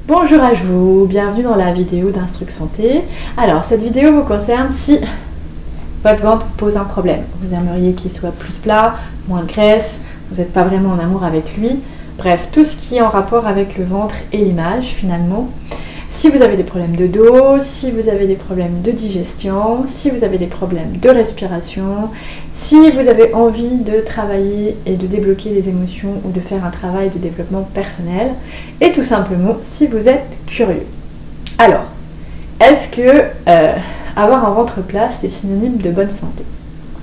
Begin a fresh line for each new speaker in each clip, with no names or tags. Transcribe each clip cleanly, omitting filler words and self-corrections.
Bonjour à vous, bienvenue dans la vidéo d'Instruc Santé. Alors cette vidéo vous concerne si votre ventre vous pose un problème. Vous aimeriez qu'il soit plus plat, moins de graisse, vous n'êtes pas vraiment en amour avec lui. Bref, tout ce qui est en rapport avec le ventre et l'image finalement. Si vous avez des problèmes de dos, si vous avez des problèmes de digestion, si vous avez des problèmes de respiration, si vous avez envie de travailler et de débloquer les émotions ou de faire un travail de développement personnel, et tout simplement si vous êtes curieux. Alors, est-ce que avoir un ventre plat c'est synonyme de bonne santé ?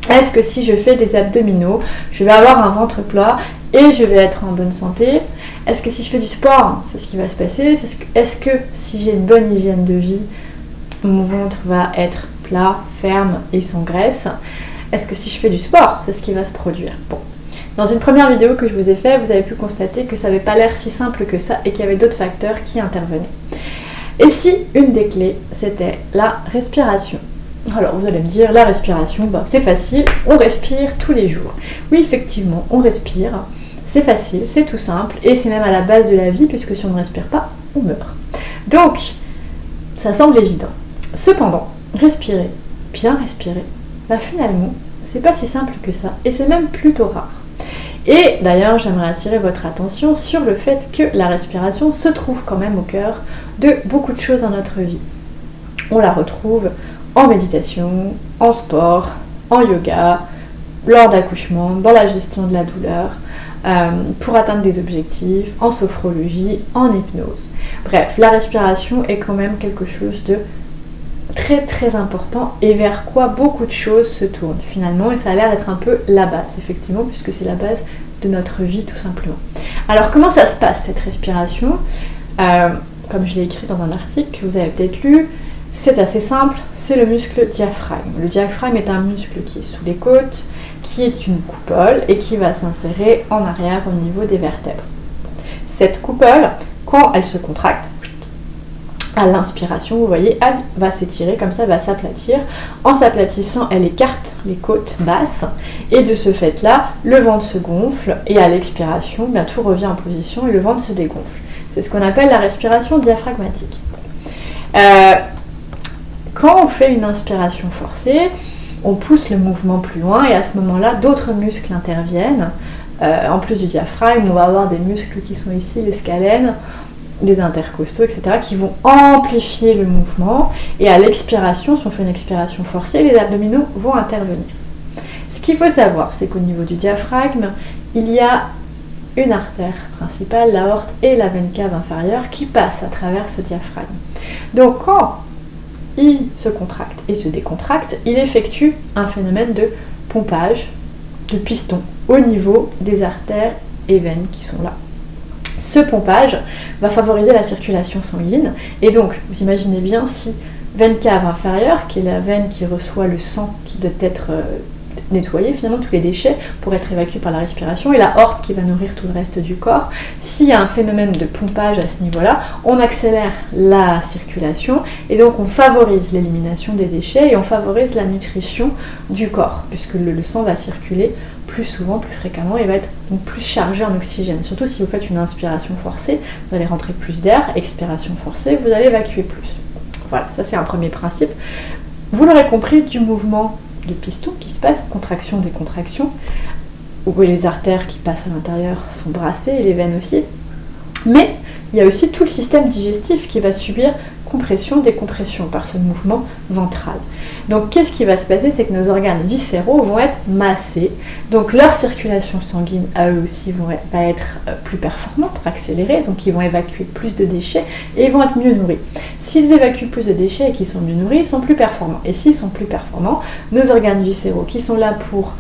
Est-ce que si je fais des abdominaux, je vais avoir un ventre plat et je vais être en bonne santé ? Est-ce que si je fais du sport, c'est ce qui va se passer ? Est-ce que si j'ai une bonne hygiène de vie, mon ventre va être plat, ferme et sans graisse ? Est-ce que si je fais du sport, c'est ce qui va se produire ? Bon. Dans une première vidéo que je vous ai faite, vous avez pu constater que ça n'avait pas l'air si simple que ça et qu'il y avait d'autres facteurs qui intervenaient. Et si une des clés, c'était la respiration ? Alors vous allez me dire, la respiration, c'est facile, on respire tous les jours. Oui, effectivement, on respire, c'est facile, c'est tout simple, et c'est même à la base de la vie, puisque si on ne respire pas, on meurt. Donc, ça semble évident. Cependant, respirer, bien respirer, finalement, c'est pas si simple que ça, et c'est même plutôt rare. Et d'ailleurs, j'aimerais attirer votre attention sur le fait que la respiration se trouve quand même au cœur de beaucoup de choses dans notre vie. On la retrouve en méditation, en sport, en yoga, lors d'accouchement, dans la gestion de la douleur, pour atteindre des objectifs, en sophrologie, en hypnose. Bref, la respiration est quand même quelque chose de très très important et vers quoi beaucoup de choses se tournent finalement, et ça a l'air d'être un peu la base, effectivement, puisque c'est la base de notre vie tout simplement. Alors comment ça se passe cette respiration ? Comme je l'ai écrit dans un article que vous avez peut-être lu, c'est assez simple, c'est le muscle diaphragme. Le diaphragme est un muscle qui est sous les côtes, qui est une coupole et qui va s'insérer en arrière au niveau des vertèbres. Cette coupole, quand elle se contracte, à l'inspiration, vous voyez, elle va s'étirer comme ça, va s'aplatir. En s'aplatissant, elle écarte les côtes basses et de ce fait-là, le ventre se gonfle et à l'expiration, tout revient en position et le ventre se dégonfle. C'est ce qu'on appelle la respiration diaphragmatique. Quand on fait une inspiration forcée, on pousse le mouvement plus loin et à ce moment-là, d'autres muscles interviennent. En plus du diaphragme, on va avoir des muscles qui sont ici, les scalènes, des intercostaux, etc., qui vont amplifier le mouvement. Et à l'expiration, si on fait une expiration forcée, les abdominaux vont intervenir. Ce qu'il faut savoir, c'est qu'au niveau du diaphragme, il y a une artère principale, l'aorte et la veine cave inférieure, qui passent à travers ce diaphragme. Donc quand il se contracte et se décontracte, il effectue un phénomène de pompage, de piston, au niveau des artères et veines qui sont là. Ce pompage va favoriser la circulation sanguine, et donc, vous imaginez bien si veine cave inférieure, qui est la veine qui reçoit le sang qui doit être nettoyer finalement tous les déchets pour être évacués par la respiration, et la aorte qui va nourrir tout le reste du corps. S'il y a un phénomène de pompage à ce niveau-là, on accélère la circulation et donc on favorise l'élimination des déchets et on favorise la nutrition du corps, puisque le sang va circuler plus souvent, plus fréquemment et va être donc plus chargé en oxygène. Surtout si vous faites une inspiration forcée, vous allez rentrer plus d'air, expiration forcée, vous allez évacuer plus. Voilà, ça c'est un premier principe. Vous l'aurez compris, du mouvement de piston qui se passe, contraction, décontraction, où les artères qui passent à l'intérieur sont brassées et les veines aussi. Mais il y a aussi tout le système digestif qui va subir compression, décompression par ce mouvement ventral. Donc qu'est-ce qui va se passer ? C'est que nos organes viscéraux vont être massés, donc leur circulation sanguine à eux aussi va être plus performante, accélérée, donc ils vont évacuer plus de déchets et ils vont être mieux nourris. S'ils évacuent plus de déchets et qu'ils sont mieux nourris, ils sont plus performants. Et s'ils sont plus performants, nos organes viscéraux qui sont là pour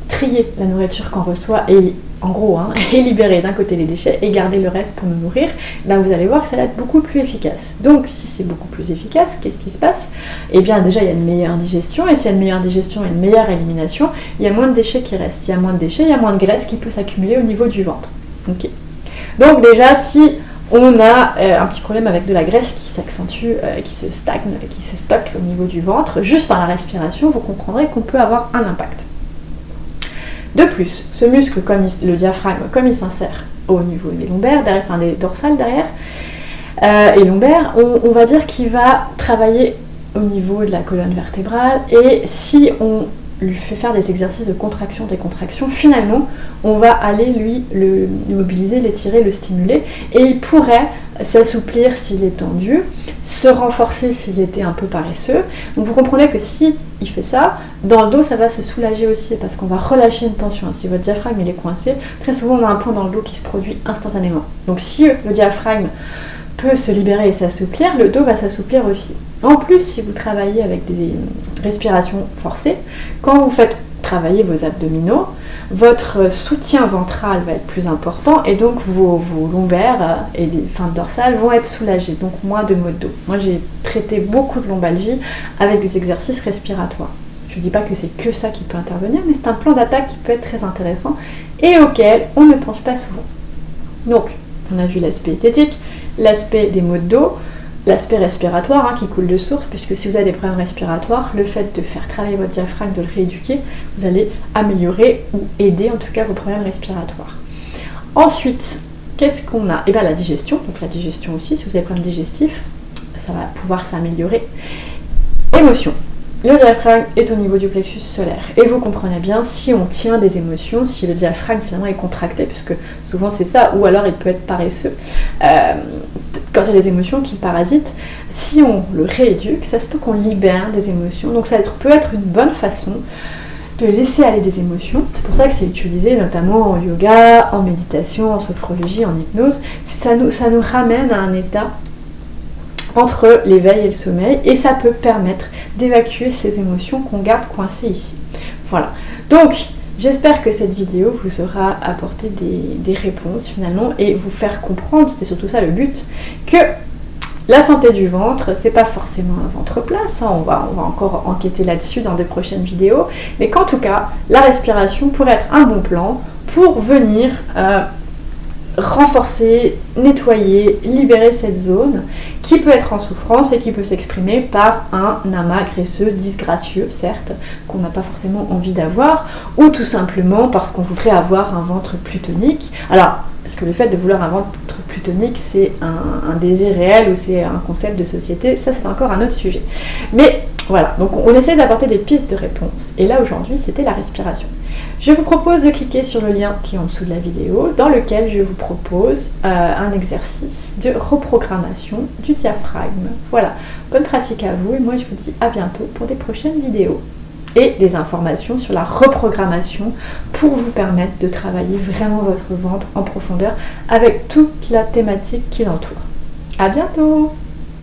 trier la nourriture qu'on reçoit et en gros, et libérer d'un côté les déchets et garder le reste pour nous nourrir, vous allez voir que ça va être beaucoup plus efficace. Donc, si c'est beaucoup plus efficace, qu'est-ce qui se passe ? Eh bien, déjà, il y a une meilleure digestion, et s'il y a une meilleure digestion et une meilleure élimination, il y a moins de déchets qui restent. S'il y a moins de déchets, il y a moins de graisse qui peut s'accumuler au niveau du ventre. Okay. Donc déjà, si on a un petit problème avec de la graisse qui s'accentue, qui se stagne, qui se stocke au niveau du ventre, juste par la respiration, vous comprendrez qu'on peut avoir un impact. De plus, ce muscle, le diaphragme, comme il s'insère au niveau des lombaires, des dorsales derrière, et lombaire, on va dire qu'il va travailler au niveau de la colonne vertébrale, et si on lui fait faire des exercices de contraction, décontraction, finalement, on va aller le mobiliser, l'étirer, le stimuler, et il pourrait s'assouplir s'il est tendu, se renforcer s'il était un peu paresseux. Donc vous comprenez que si il fait ça, dans le dos, ça va se soulager aussi, parce qu'on va relâcher une tension. Si votre diaphragme il est coincé, très souvent on a un point dans le dos qui se produit instantanément. Donc si le diaphragme peut se libérer et s'assouplir, le dos va s'assouplir aussi. En plus, si vous travaillez avec des respirations forcées, quand vous faites travailler vos abdominaux, votre soutien ventral va être plus important, et donc vos lombaires et les feintes dorsales vont être soulagées, donc moins de maux de dos. Moi, j'ai traité beaucoup de lombalgie avec des exercices respiratoires. Je ne dis pas que c'est que ça qui peut intervenir, mais c'est un plan d'attaque qui peut être très intéressant et auquel on ne pense pas souvent. Donc, on a vu l'aspect esthétique, l'aspect des maux de dos, l'aspect respiratoire qui coule de source, puisque si vous avez des problèmes respiratoires, le fait de faire travailler votre diaphragme, de le rééduquer, vous allez améliorer ou aider en tout cas vos problèmes respiratoires. Ensuite, qu'est-ce qu'on a ? Eh bien la digestion, donc la digestion aussi, si vous avez des problèmes digestifs, ça va pouvoir s'améliorer. Émotion. Le diaphragme est au niveau du plexus solaire. Et vous comprenez bien, si on tient des émotions, si le diaphragme finalement est contracté, puisque souvent c'est ça, ou alors il peut être paresseux, quand il y a des émotions qui parasitent, si on le rééduque, ça se peut qu'on libère des émotions. Donc ça peut être une bonne façon de laisser aller des émotions. C'est pour ça que c'est utilisé notamment en yoga, en méditation, en sophrologie, en hypnose. Ça nous ramène à un état entre l'éveil et le sommeil, et ça peut permettre d'évacuer ces émotions qu'on garde coincées ici. Voilà. Donc, j'espère que cette vidéo vous aura apporté des réponses finalement, et vous faire comprendre, c'était surtout ça le but, que la santé du ventre, c'est pas forcément un ventre plat, ça on va encore enquêter là-dessus dans de prochaines vidéos, mais qu'en tout cas, la respiration pourrait être un bon plan pour venir renforcer, nettoyer, libérer cette zone qui peut être en souffrance et qui peut s'exprimer par un amas graisseux, disgracieux certes, qu'on n'a pas forcément envie d'avoir, ou tout simplement parce qu'on voudrait avoir un ventre plus tonique. Alors, est-ce que le fait de vouloir un ventre plus tonique, c'est un désir réel ou c'est un concept de société ? Ça, c'est encore un autre sujet. Mais voilà, donc on essaie d'apporter des pistes de réponse. Et là, aujourd'hui, c'était la respiration. Je vous propose de cliquer sur le lien qui est en dessous de la vidéo, dans lequel je vous propose un exercice de reprogrammation du diaphragme. Voilà, bonne pratique à vous, et moi je vous dis à bientôt pour des prochaines vidéos et des informations sur la reprogrammation pour vous permettre de travailler vraiment votre ventre en profondeur avec toute la thématique qui l'entoure. À bientôt!